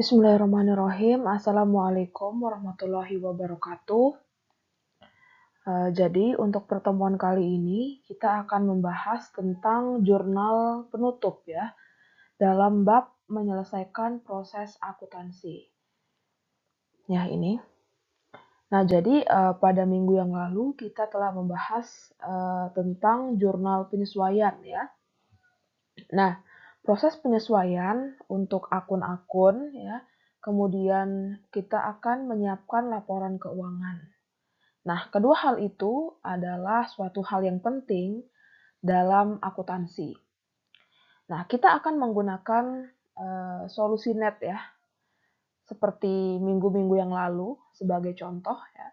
Bismillahirrahmanirrahim. Assalamualaikum warahmatullahi wabarakatuh. Jadi untuk pertemuan kali ini kita akan membahas tentang jurnal penutup ya dalam bab menyelesaikan proses akuntansi. Ya ini. Nah jadi pada minggu yang lalu kita telah membahas tentang jurnal penyesuaian ya. Nah proses penyesuaian untuk akun-akun ya. Kemudian kita akan menyiapkan laporan keuangan. Nah, kedua hal itu adalah suatu hal yang penting dalam akuntansi. Nah, kita akan menggunakan solusi net ya, seperti minggu-minggu yang lalu sebagai contoh ya.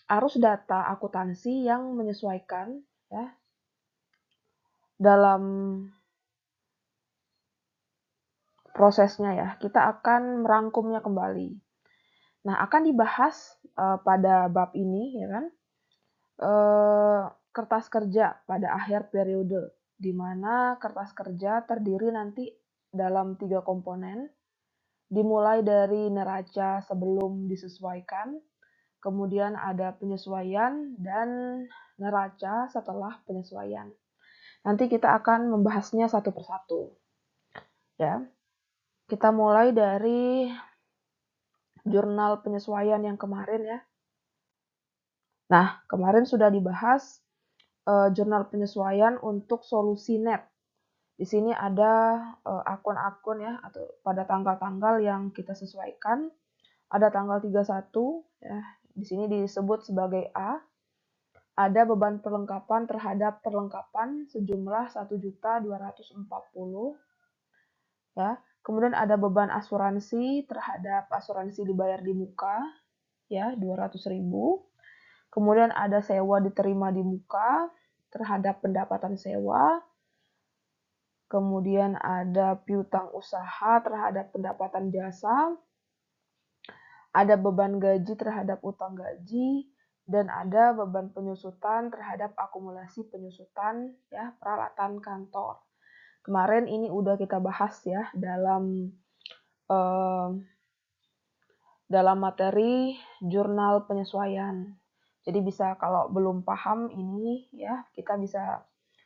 Arus data akuntansi yang menyesuaikan ya dalam prosesnya ya, kita akan merangkumnya kembali. Nah, akan dibahas pada bab ini ya kan, kertas kerja pada akhir periode, di mana kertas kerja terdiri nanti dalam 3 komponen, dimulai dari neraca sebelum disesuaikan, kemudian ada penyesuaian, dan neraca setelah penyesuaian. Nanti kita akan membahasnya satu persatu. Ya. Kita mulai dari jurnal penyesuaian yang kemarin ya. Nah, kemarin sudah dibahas jurnal penyesuaian untuk solusi net. Di sini ada akun-akun ya atau pada tanggal-tanggal yang kita sesuaikan. Ada tanggal 31 ya. Di sini disebut sebagai A. Ada beban perlengkapan terhadap perlengkapan sejumlah 1.240 ya. Kemudian ada beban asuransi terhadap asuransi dibayar di muka ya 200.000. Kemudian ada sewa diterima di muka terhadap pendapatan sewa. Kemudian ada piutang usaha terhadap pendapatan jasa. Ada beban gaji terhadap utang gaji. Dan ada beban penyusutan terhadap akumulasi penyusutan ya peralatan kantor. Kemarin ini udah kita bahas ya dalam materi jurnal penyesuaian. Jadi bisa kalau belum paham ini ya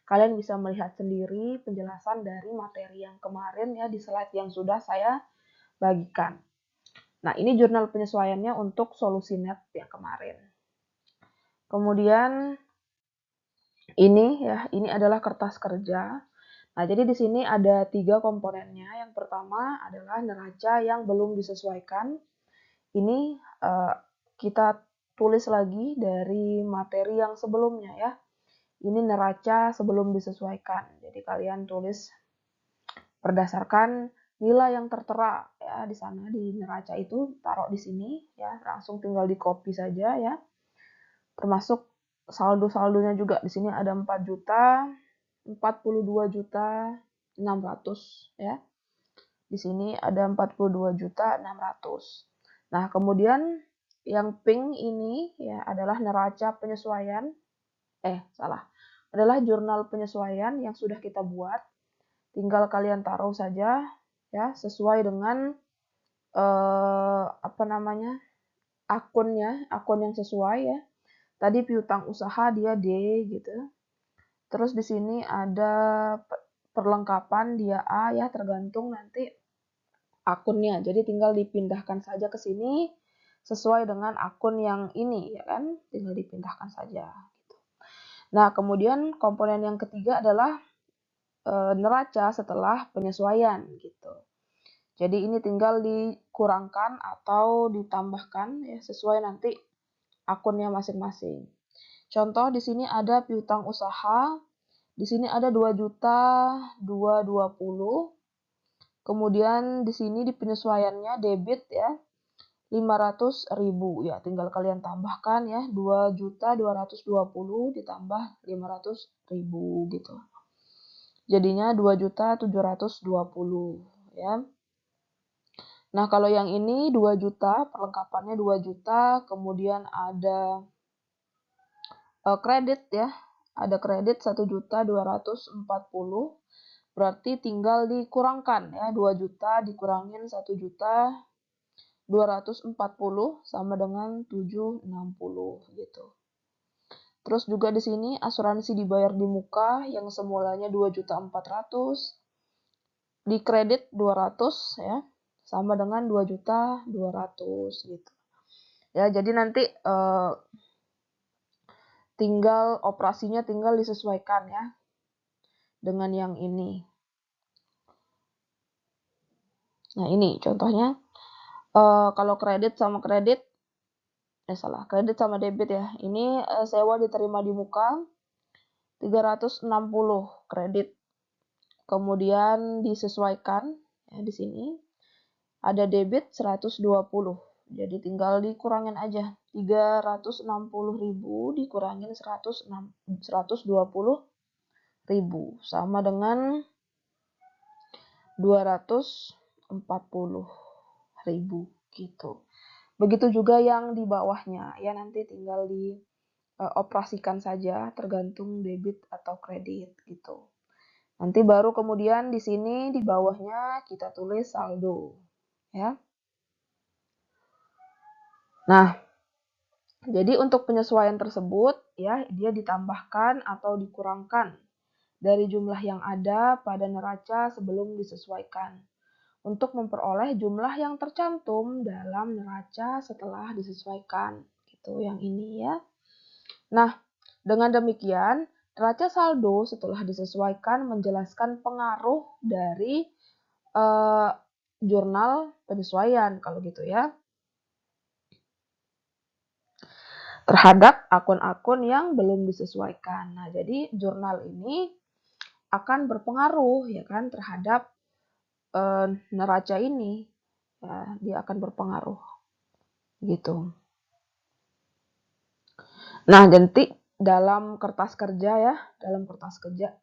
kalian bisa melihat sendiri penjelasan dari materi yang kemarin ya di slide yang sudah saya bagikan. Nah, ini jurnal penyesuaiannya untuk solusi net yang kemarin. Kemudian ini adalah kertas kerja. Nah, jadi di sini ada 3 komponennya. Yang pertama adalah neraca yang belum disesuaikan. Ini kita tulis lagi dari materi yang sebelumnya ya. Ini neraca sebelum disesuaikan. Jadi kalian tulis berdasarkan nilai yang tertera ya di sana di neraca itu, taruh di sini ya, langsung tinggal di copy saja ya. Termasuk saldo-saldonya juga. Di sini ada 4 juta, 42.600 ya. Di sini ada 42.600. Nah, kemudian yang pink ini ya adalah neraca penyesuaian. Adalah jurnal penyesuaian yang sudah kita buat. Tinggal kalian taruh saja ya sesuai dengan akun yang sesuai ya. Tadi piutang usaha dia D gitu. Terus di sini ada perlengkapan dia A ya, tergantung nanti akunnya. Jadi tinggal dipindahkan saja ke sini sesuai dengan akun yang ini ya kan, tinggal dipindahkan saja gitu. Nah, kemudian komponen yang ketiga adalah neraca setelah penyesuaian gitu. Jadi ini tinggal dikurangkan atau ditambahkan ya sesuai nanti akunnya masing-masing. Contoh di sini ada piutang usaha, di sini ada 2.220. Kemudian di sini di penyesuaiannya debit ya 500.000 ya, tinggal kalian tambahkan ya 2.220 ditambah 500.000 gitu. Jadinya 2.720 ya. Nah, kalau yang ini 2 juta, perlengkapannya 2 juta, kemudian ada kredit ya. Ada kredit 1.240. Berarti tinggal dikurangkan ya, 2 juta dikurangin 1 juta 240 sama dengan 760 gitu. Terus juga di sini asuransi dibayar di muka yang semulanya 2.400.000 dikredit 200 ya, sama dengan 2.200.000 gitu. Ya, jadi nanti tinggal operasinya tinggal disesuaikan ya dengan yang ini. Nah, ini contohnya kalau kredit sama kredit kredit sama debit ya. Ini sewa diterima di muka 360 kredit. Kemudian disesuaikan ya di sini. Ada debit 120. Jadi tinggal dikurangin aja. 360.000 dikurangin 120.000 sama dengan 240.000 gitu. Begitu juga yang di bawahnya ya, nanti tinggal dioperasikan saja tergantung debit atau kredit gitu. Nanti baru kemudian di sini di bawahnya kita tulis saldo ya. Nah, jadi untuk penyesuaian tersebut ya, dia ditambahkan atau dikurangkan dari jumlah yang ada pada neraca sebelum disesuaikan untuk memperoleh jumlah yang tercantum dalam neraca setelah disesuaikan. Gitu yang ini ya. Nah, dengan demikian neraca saldo setelah disesuaikan menjelaskan pengaruh dari jurnal penyesuaian kalau gitu ya, terhadap akun-akun yang belum disesuaikan. Nah, jadi jurnal ini akan berpengaruh ya kan terhadap neraca ini. Ya, dia akan berpengaruh. Gitu. Nah, nanti dalam kertas kerja ya, dalam kertas kerja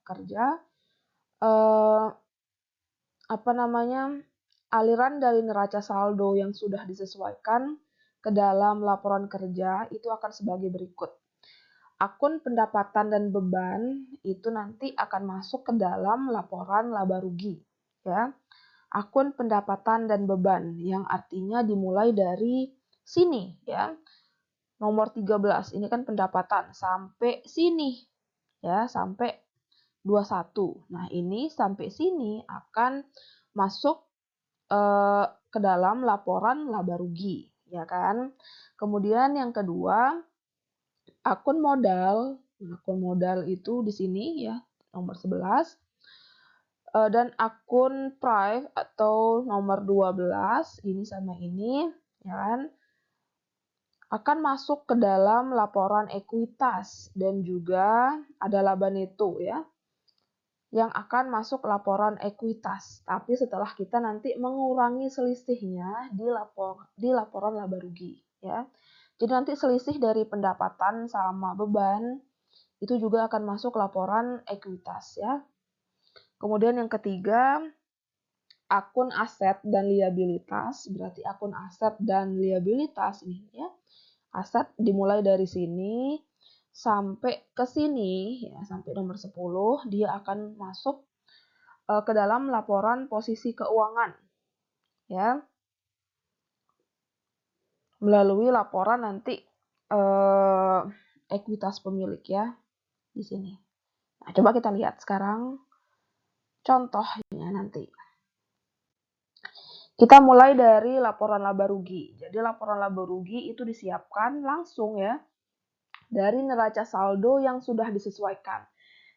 aliran dari neraca saldo yang sudah disesuaikan ke dalam laporan kerja itu akan sebagai berikut. Akun pendapatan dan beban itu nanti akan masuk ke dalam laporan laba rugi ya. Akun pendapatan dan beban yang artinya dimulai dari sini ya. Nomor 13 ini kan pendapatan sampai sini ya, sampai 21. Nah, ini sampai sini akan masuk ke dalam laporan laba rugi ya kan. Kemudian yang kedua, akun modal. Akun modal itu di sini ya, nomor 11. Dan akun prive atau nomor 12 ini sama ini ya kan, akan masuk ke dalam laporan ekuitas dan juga ada laba neto ya yang akan masuk laporan ekuitas. Tapi setelah kita nanti mengurangi selisihnya di laporan laba rugi ya. Jadi nanti selisih dari pendapatan sama beban itu juga akan masuk laporan ekuitas ya. Kemudian yang ketiga, akun aset dan liabilitas. Berarti akun aset dan liabilitas ini ya. Aset dimulai dari sini sampai ke sini ya, sampai nomor 10 dia akan masuk ke dalam laporan posisi keuangan ya. Melalui laporan nanti ekuitas pemilik ya di sini. Nah, coba kita lihat sekarang contohnya nanti. Kita mulai dari laporan laba rugi. Jadi laporan laba rugi itu disiapkan langsung ya dari neraca saldo yang sudah disesuaikan.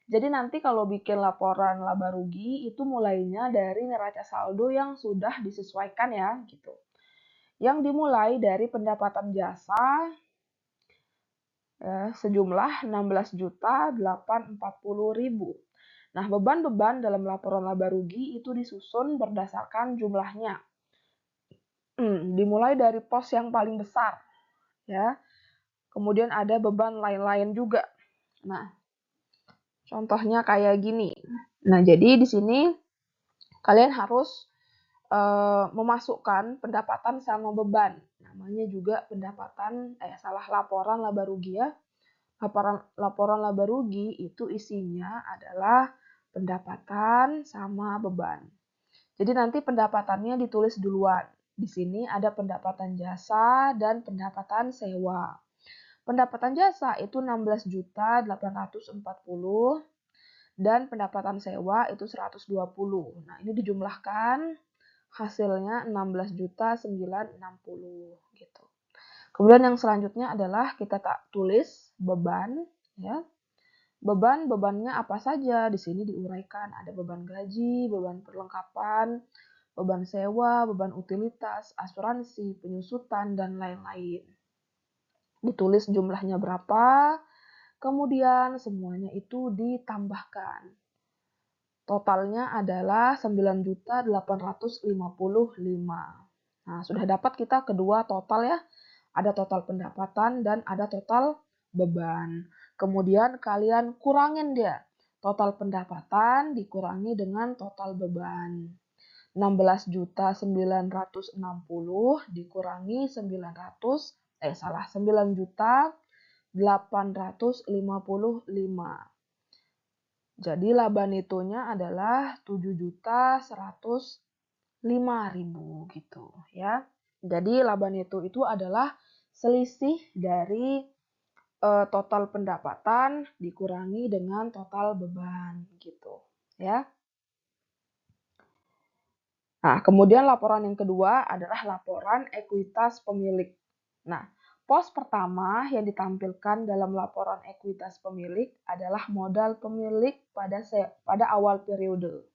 Jadi nanti kalau bikin laporan laba rugi itu mulainya dari neraca saldo yang sudah disesuaikan ya gitu. Yang dimulai dari pendapatan jasa sejumlah 16.840.000. Nah, beban-beban dalam laporan laba rugi itu disusun berdasarkan jumlahnya. Dimulai dari pos yang paling besar ya. Kemudian ada beban lain-lain juga. Nah, contohnya kayak gini. Nah, jadi di sini kalian harus memasukkan pendapatan sama beban. Namanya juga pendapatan laporan laba rugi ya. Laporan laba rugi itu isinya adalah pendapatan sama beban. Jadi nanti pendapatannya ditulis duluan. Di sini ada pendapatan jasa dan pendapatan sewa. Pendapatan jasa itu 16.840 dan pendapatan sewa itu 120. Nah, ini dijumlahkan hasilnya 16.960 gitu. Kemudian yang selanjutnya adalah kita tulis beban ya. Bebannya apa saja? Di sini diuraikan, ada beban gaji, beban perlengkapan, beban sewa, beban utilitas, asuransi, penyusutan, dan lain-lain. Ditulis jumlahnya berapa, kemudian semuanya itu ditambahkan. Totalnya adalah 9.855. Nah, sudah dapat kita kedua total ya. Ada total pendapatan dan ada total beban. Kemudian kalian kurangin dia. Total pendapatan dikurangi dengan total beban. 16.960 dikurangi 9.855. Jadi laba netonya adalah 7.105.000 gitu ya. Jadi laba neto itu adalah selisih dari total pendapatan dikurangi dengan total beban gitu ya. Nah, kemudian laporan yang kedua adalah laporan ekuitas pemilik. Nah, pos pertama yang ditampilkan dalam laporan ekuitas pemilik adalah modal pemilik pada awal periode.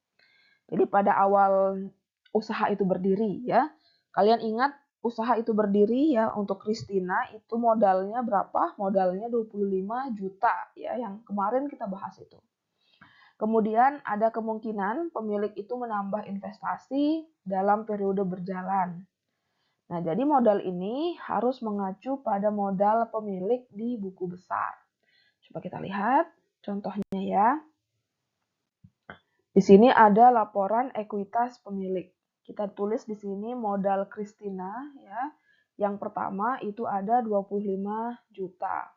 Jadi pada awal usaha itu berdiri ya. Kalian ingat usaha itu berdiri ya, untuk Christina itu modalnya berapa? Modalnya 25 juta ya, yang kemarin kita bahas itu. Kemudian ada kemungkinan pemilik itu menambah investasi dalam periode berjalan. Nah, jadi modal ini harus mengacu pada modal pemilik di buku besar. Coba kita lihat contohnya ya. Di sini ada laporan ekuitas pemilik. Kita tulis di sini modal Christina ya. Yang pertama itu ada 25 juta.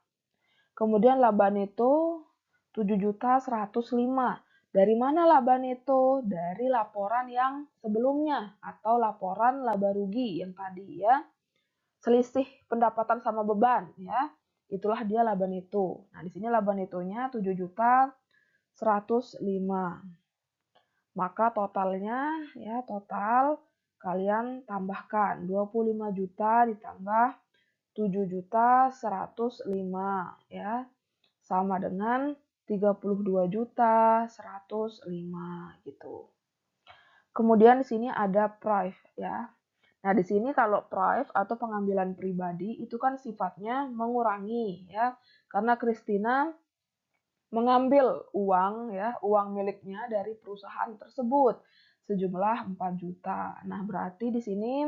Kemudian laba neto 7.105. Dari mana laba neto? Dari laporan yang sebelumnya atau laporan laba rugi yang tadi ya. Selisih pendapatan sama beban ya. Itulah dia laba neto. Nah, di sini laba netonya 7.105. Maka totalnya ya, total kalian tambahkan 25 juta ditambah 7.105 ya, sama dengan 32.105 gitu. Kemudian di sini ada prive ya. Nah, di sini kalau prive atau pengambilan pribadi itu kan sifatnya mengurangi ya, karena Christina mengambil uang ya, uang miliknya dari perusahaan tersebut sejumlah 4 juta. Nah, berarti di sini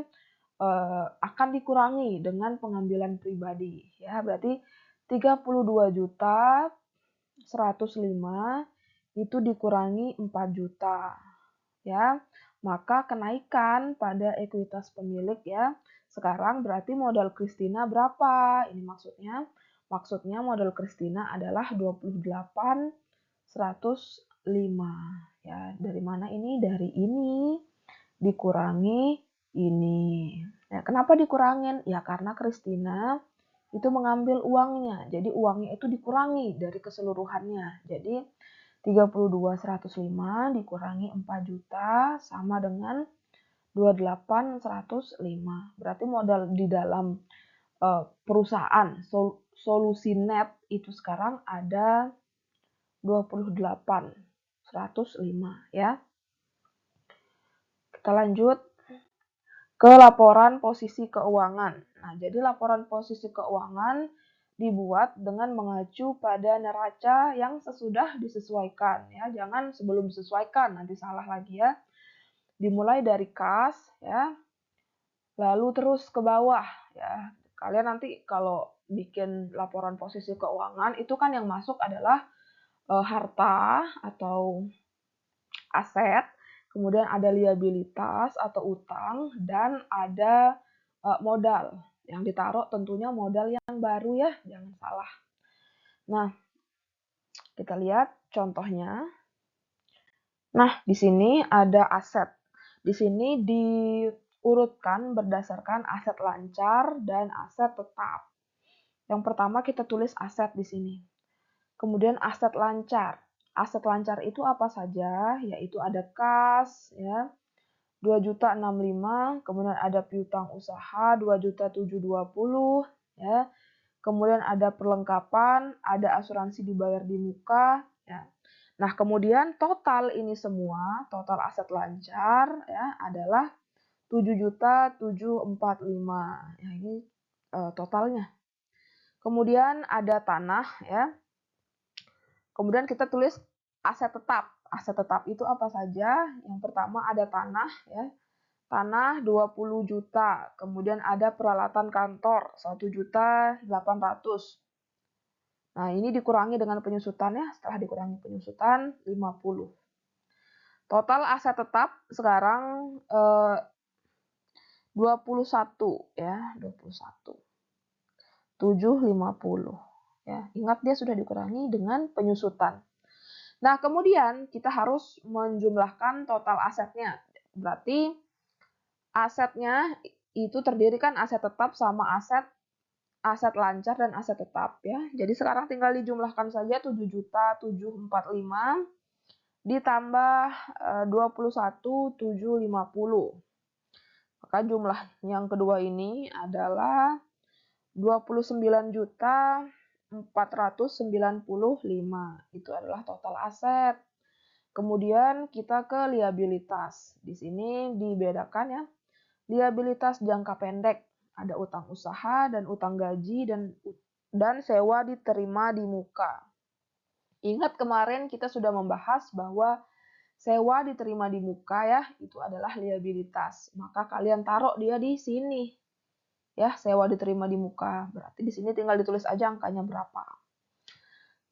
akan dikurangi dengan pengambilan pribadi ya. Berarti 32.105 itu dikurangi 4 juta ya. Maka kenaikan pada ekuitas pemilik ya. Sekarang berarti modal Christina berapa? Ini maksudnya modal Christina adalah 28.105 ya. Dari mana ini? Dari ini dikurangi ini. Ya, kenapa dikurangin? Ya karena Christina itu mengambil uangnya. Jadi uangnya itu dikurangi dari keseluruhannya. Jadi 32.105 dikurangi 4 juta sama dengan 28.105. Berarti modal di dalam perusahaan solusi net itu sekarang ada 28.105 ya. Kita lanjut ke laporan posisi keuangan. Nah, jadi laporan posisi keuangan dibuat dengan mengacu pada neraca yang sesudah disesuaikan ya. Jangan sebelum disesuaikan, nanti salah lagi ya. Dimulai dari kas ya. Lalu terus ke bawah ya. Kalian nanti kalau bikin laporan posisi keuangan itu kan yang masuk adalah harta atau aset, kemudian ada liabilitas atau utang, dan ada modal. Yang ditaruh tentunya modal yang baru ya, jangan salah. Nah, kita lihat contohnya. Nah, di sini ada aset. Di sini diurutkan berdasarkan aset lancar dan aset tetap. Yang pertama kita tulis aset di sini. Kemudian aset lancar. Aset lancar itu apa saja? Yaitu ada kas, ya, 2.065.000, kemudian ada piutang usaha 2.720.000, ya. Kemudian ada perlengkapan, ada asuransi dibayar di muka, ya. Nah, kemudian total ini semua, total aset lancar, ya, adalah 7.745.000. Ya, ini totalnya. Kemudian ada tanah, ya. Kemudian kita tulis aset tetap. Aset tetap itu apa saja? Yang pertama ada tanah, ya. Tanah 20 juta, kemudian ada peralatan kantor 1.800.000. Nah, ini dikurangi dengan penyusutannya, setelah dikurangi penyusutan 50. Total aset tetap sekarang 21, ya, 21. 750. Ya, ingat dia sudah dikurangi dengan penyusutan. Nah, kemudian kita harus menjumlahkan total asetnya. Berarti asetnya itu terdiri kan aset tetap sama aset lancar dan aset tetap, ya. Jadi sekarang tinggal dijumlahkan saja 7.745 ditambah 21.750. Maka jumlah yang kedua ini adalah 29.495. Itu adalah total aset. Kemudian kita ke liabilitas. Di sini dibedakan, ya. Liabilitas jangka pendek, ada utang usaha dan utang gaji dan sewa diterima di muka. Ingat kemarin kita sudah membahas bahwa sewa diterima di muka, ya, itu adalah liabilitas. Maka kalian taruh dia di sini. Ya, sewa diterima di muka. Berarti di sini tinggal ditulis aja angkanya berapa.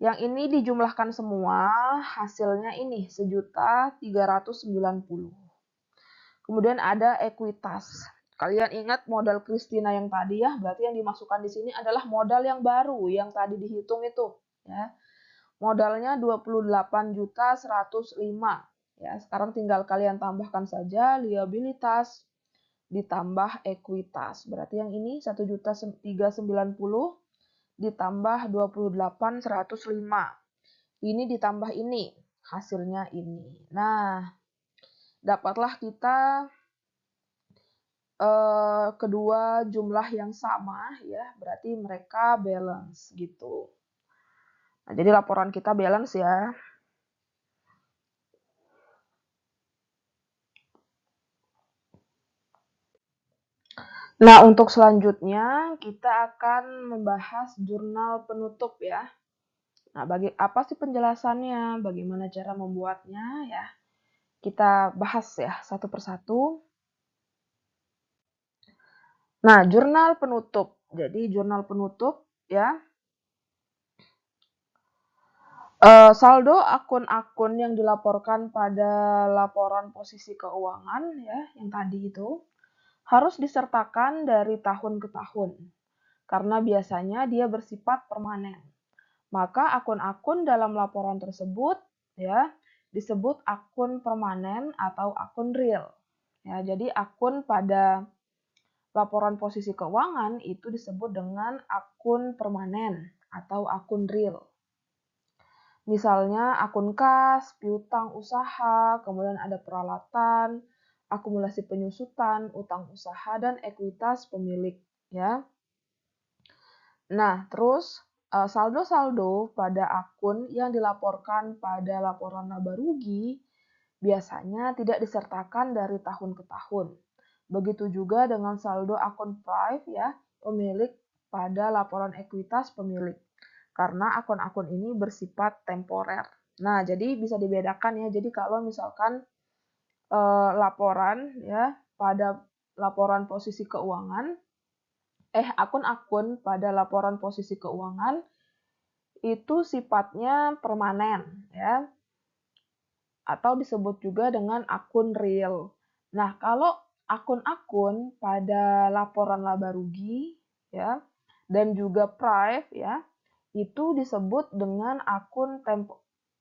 Yang ini dijumlahkan semua, hasilnya ini 1.390.000. Kemudian ada ekuitas. Kalian ingat modal Christina yang tadi, ya, berarti yang dimasukkan di sini adalah modal yang baru yang tadi dihitung itu, ya. Modalnya 28.105.000. Ya, sekarang tinggal kalian tambahkan saja liabilitas ditambah ekuitas. Berarti yang ini 1.390.000 ditambah 28.105. Ini ditambah ini, hasilnya ini. Nah, dapatlah kita kedua jumlah yang sama, ya, berarti mereka balance gitu. Nah, jadi laporan kita balance, ya. Nah, untuk selanjutnya kita akan membahas jurnal penutup, ya. Nah, apa sih penjelasannya, bagaimana cara membuatnya, ya. Kita bahas, ya, satu persatu. Nah, jurnal penutup. Jadi jurnal penutup, ya. Saldo akun-akun yang dilaporkan pada laporan posisi keuangan, ya, yang tadi itu harus disertakan dari tahun ke tahun karena biasanya dia bersifat permanen. Maka akun-akun dalam laporan tersebut, ya, disebut akun permanen atau akun real. Ya, jadi akun pada laporan posisi keuangan itu disebut dengan akun permanen atau akun real. Misalnya akun kas, piutang usaha, kemudian ada peralatan, akumulasi penyusutan, utang usaha, dan ekuitas pemilik, ya. Nah, terus saldo-saldo pada akun yang dilaporkan pada laporan laba rugi biasanya tidak disertakan dari tahun ke tahun. Begitu juga dengan saldo akun prive, ya, pemilik pada laporan ekuitas pemilik. Karena akun-akun ini bersifat temporer. Nah, jadi bisa dibedakan, ya. Jadi kalau misalkan laporan, ya, pada laporan posisi keuangan, akun-akun pada laporan posisi keuangan itu sifatnya permanen, ya, atau disebut juga dengan akun real. Nah, kalau akun-akun pada laporan laba rugi, ya, dan juga prive, ya, itu disebut dengan akun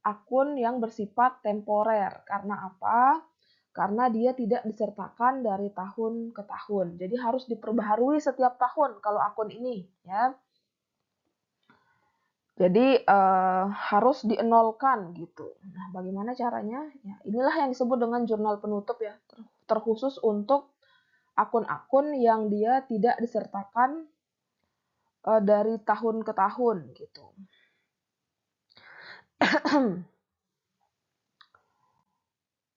akun yang bersifat temporer. Karena apa? Karena dia tidak disertakan dari tahun ke tahun. Jadi harus diperbaharui setiap tahun kalau akun ini, ya. Jadi harus dienolkan gitu. Nah, bagaimana caranya? Ya, inilah yang disebut dengan jurnal penutup ya, terkhusus untuk akun-akun yang dia tidak disertakan dari tahun ke tahun gitu.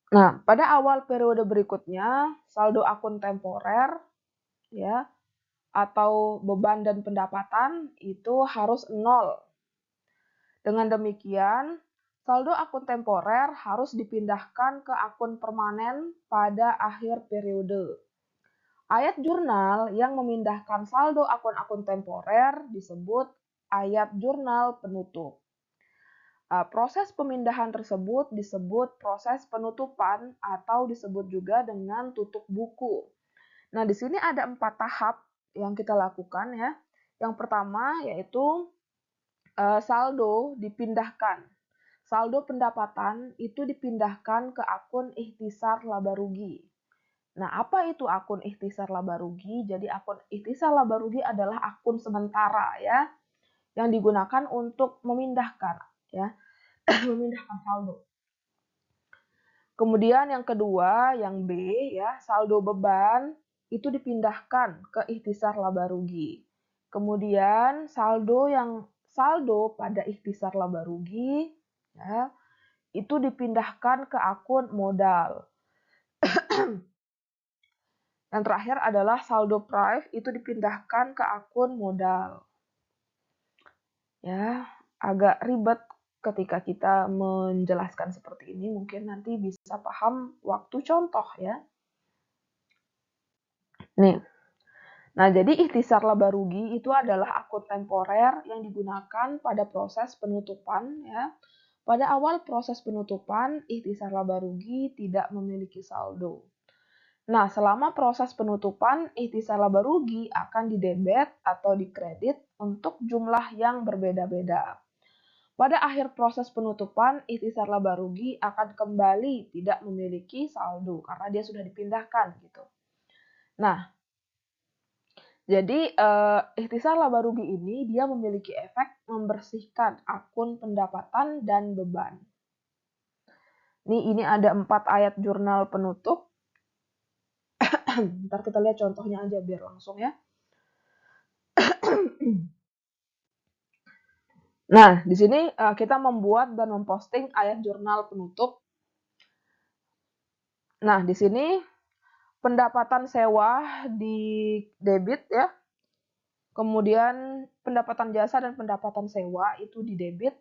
Nah, pada awal periode berikutnya, saldo akun temporer ya atau beban dan pendapatan itu harus nol. Dengan demikian, saldo akun temporer harus dipindahkan ke akun permanen pada akhir periode. Ayat jurnal yang memindahkan saldo akun-akun temporer disebut ayat jurnal penutup. Proses pemindahan tersebut disebut proses penutupan atau disebut juga dengan tutup buku. Nah, di sini ada 4 tahap yang kita lakukan ya. Yang pertama yaitu saldo dipindahkan. Saldo pendapatan itu dipindahkan ke akun ikhtisar laba rugi. Nah, apa itu akun ikhtisar laba rugi? Jadi akun ikhtisar laba rugi adalah akun sementara ya yang digunakan untuk memindahkan ya, memindahkan saldo. Kemudian yang kedua, yang B ya, saldo beban itu dipindahkan ke ikhtisar laba rugi. Kemudian saldo pada ikhtisar laba rugi ya, itu dipindahkan ke akun modal. Yang terakhir adalah saldo prive itu dipindahkan ke akun modal. Ya, agak ribet ketika kita menjelaskan seperti ini, mungkin nanti bisa paham waktu contoh ya. Nih. Nah, jadi ikhtisar laba rugi itu adalah akun temporer yang digunakan pada proses penutupan ya. Pada awal proses penutupan, ikhtisar laba rugi tidak memiliki saldo. Nah, selama proses penutupan, ikhtisar laba rugi akan didebet atau dikredit untuk jumlah yang berbeda-beda. Pada akhir proses penutupan, ikhtisar laba rugi akan kembali tidak memiliki saldo karena dia sudah dipindahkan gitu. Nah, jadi ikhtisar laba rugi ini dia memiliki efek membersihkan akun pendapatan dan beban. Ini ada 4 ayat jurnal penutup. Ntar kita lihat contohnya aja biar langsung ya. Nah, di sini kita membuat dan memposting ayat jurnal penutup. Nah, di sini pendapatan sewa di debit ya. Kemudian pendapatan jasa dan pendapatan sewa itu di debit.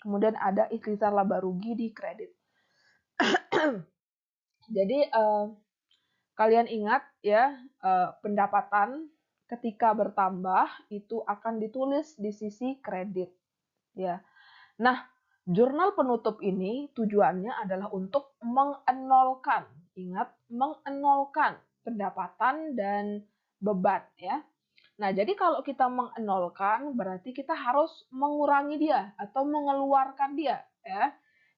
Kemudian ada ikhtisar laba rugi di kredit. Jadi kalian ingat ya, pendapatan ketika bertambah itu akan ditulis di sisi kredit ya. Nah, jurnal penutup ini tujuannya adalah untuk mengenolkan, ingat, mengenolkan pendapatan dan beban ya. Nah, jadi kalau kita mengenolkan berarti kita harus mengurangi dia atau mengeluarkan dia ya.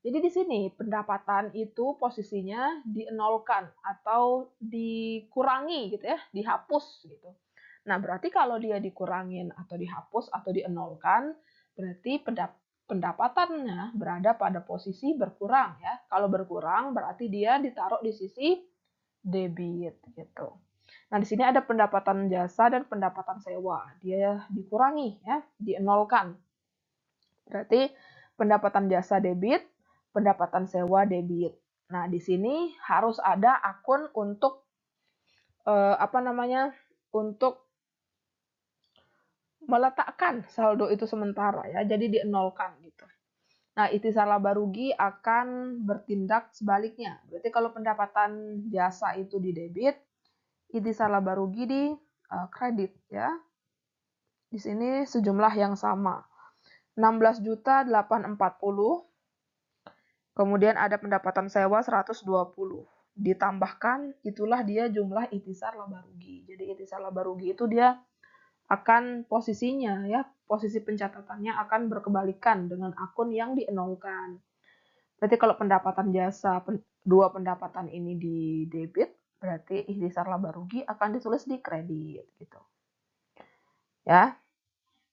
Jadi di sini pendapatan itu posisinya dienolkan atau dikurangi gitu ya, dihapus gitu. Nah, berarti kalau dia dikurangin atau dihapus atau dienolkan, berarti pendapatannya berada pada posisi berkurang ya. Kalau berkurang berarti dia ditaruh di sisi debit gitu. Nah, di sini ada pendapatan jasa dan pendapatan sewa. Dia dikurangi ya, dienolkan. Berarti pendapatan jasa debit, pendapatan sewa debit. Nah, di sini harus ada akun untuk untuk meletakkan saldo itu sementara ya, jadi dienolkan gitu. Nah, ikhtisar laba rugi akan bertindak sebaliknya. Berarti kalau pendapatan jasa itu di debit, ikhtisar laba rugi di kredit ya. Di sini sejumlah yang sama. 16.840. Kemudian ada pendapatan sewa 120. Ditambahkan itulah dia jumlah ikhtisar laba rugi. Jadi ikhtisar laba rugi itu dia akan posisinya ya, posisi pencatatannya akan berkebalikan dengan akun yang dienolkan. Berarti kalau pendapatan jasa, dua pendapatan ini di debit, berarti ikhtisar laba rugi akan ditulis di kredit gitu. Ya.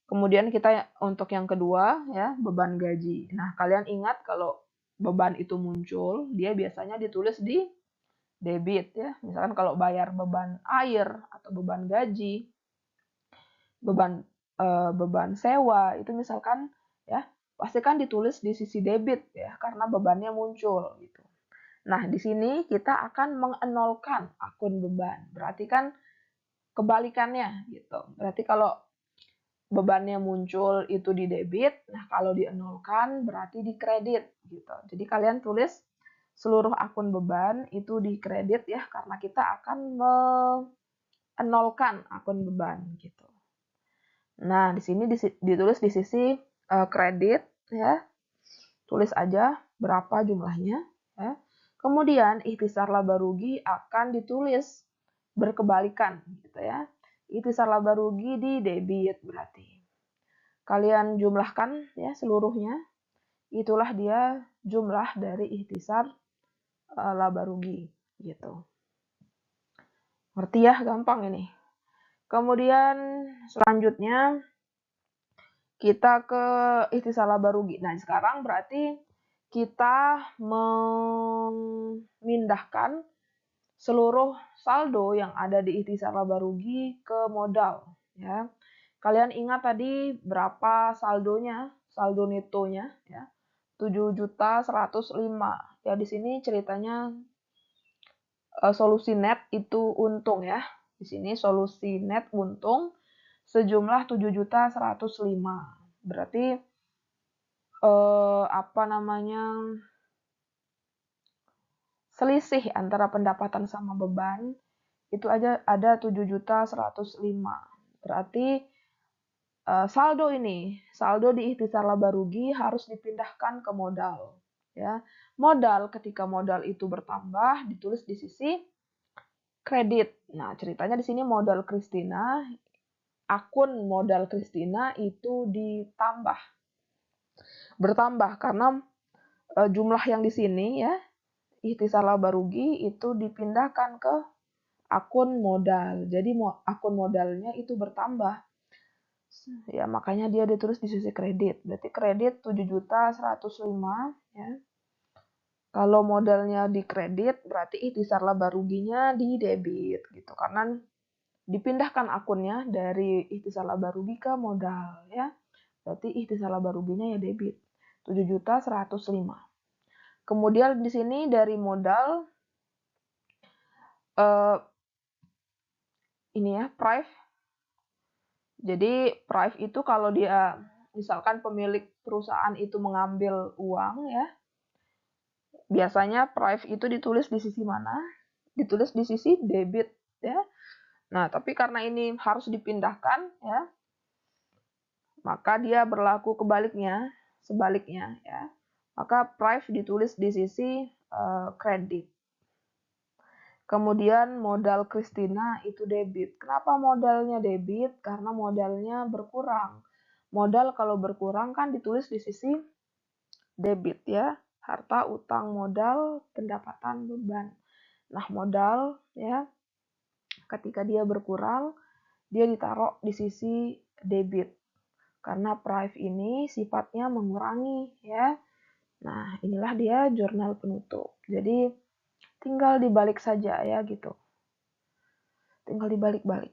Kemudian kita untuk yang kedua ya, beban gaji. Nah, kalian ingat kalau beban itu muncul, dia biasanya ditulis di debit ya. Misalkan kalau bayar beban air atau beban gaji, beban sewa itu misalkan ya, pasti kan ditulis di sisi debit ya karena bebannya muncul gitu. Nah, di sini kita akan mengenolkan akun beban. Berarti kan kebalikannya gitu. Berarti kalau bebannya muncul itu di debit, nah kalau dienolkan berarti di kredit gitu. Jadi kalian tulis seluruh akun beban itu di kredit ya karena kita akan menolkan akun beban gitu. Nah, di sini ditulis di sisi kredit ya. Tulis aja berapa jumlahnya ya. Kemudian ikhtisar laba rugi akan ditulis berkebalikan gitu ya. Ikhtisar laba rugi di debit berarti. Kalian jumlahkan ya seluruhnya. Itulah dia jumlah dari ikhtisar laba rugi gitu. Ngerti ya, gampang ini. Kemudian selanjutnya kita ke ikhtisar laba rugi. Nah, sekarang berarti kita memindahkan seluruh saldo yang ada di ikhtisar laba rugi ke modal ya. Kalian ingat tadi berapa saldonya, saldo netonya ya. 7.105. Ya di sini ceritanya solusi net itu untung ya. Di sini solusi net untung sejumlah 7.105. Berarti apa namanya? Selisih antara pendapatan sama beban itu aja ada 7.105. Berarti saldo di ikhtisar laba rugi harus dipindahkan ke modal. Ya, modal ketika modal itu bertambah ditulis di sisi kredit. Nah, ceritanya di sini modal Kristina, akun modal Kristina itu bertambah karena jumlah yang di sini ya, ikhtisar laba rugi itu dipindahkan ke akun modal. Jadi akun modalnya itu bertambah. Ya, makanya dia ditulis di sisi kredit. Berarti kredit 7.105 ya. Kalau modalnya di kredit, berarti ikhtisar laba ruginya di debit gitu. Karena dipindahkan akunnya dari ikhtisar laba rugi ke modal ya. Berarti ikhtisar laba ruginya ya debit. 7.105. Kemudian di sini dari modal ini ya, prive. Jadi prive itu kalau dia misalkan pemilik perusahaan itu mengambil uang ya, biasanya prive itu ditulis di sisi mana? Ditulis di sisi debit ya. Nah, tapi karena ini harus dipindahkan ya, maka dia berlaku sebaliknya ya. Maka prive ditulis di sisi kredit. Kemudian modal Kristina itu debit. Kenapa modalnya debit? Karena modalnya berkurang. Modal kalau berkurang kan ditulis di sisi debit ya. Harta, utang, modal, pendapatan, beban. Nah, modal ya ketika dia berkurang, dia ditaruh di sisi debit. Karena prive ini sifatnya mengurangi ya. Nah, inilah dia jurnal penutup. Jadi tinggal dibalik saja ya gitu. Tinggal dibalik-balik.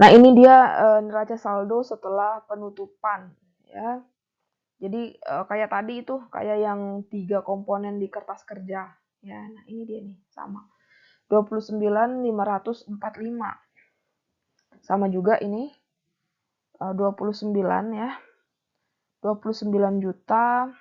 Nah, ini dia neraca saldo setelah penutupan ya. Jadi kayak tadi itu kayak yang 3 komponen di kertas kerja ya. Nah, ini dia nih sama. 29.545. Sama juga ini 29 ya. 29.500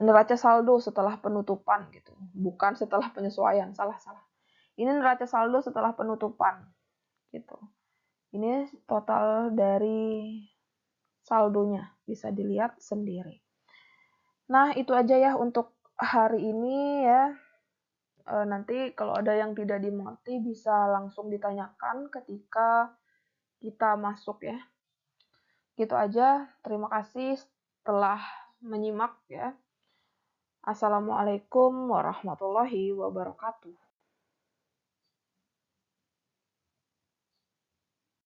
neraca saldo setelah penutupan gitu. Bukan setelah penyesuaian, salah. Ini neraca saldo setelah penutupan gitu. Ini total dari saldonya, bisa dilihat sendiri. Nah, itu aja ya untuk hari ini ya. Nanti kalau ada yang tidak dimengerti bisa langsung ditanyakan ketika kita masuk ya. Gitu aja, terima kasih telah menyimak ya. Assalamualaikum warahmatullahi wabarakatuh.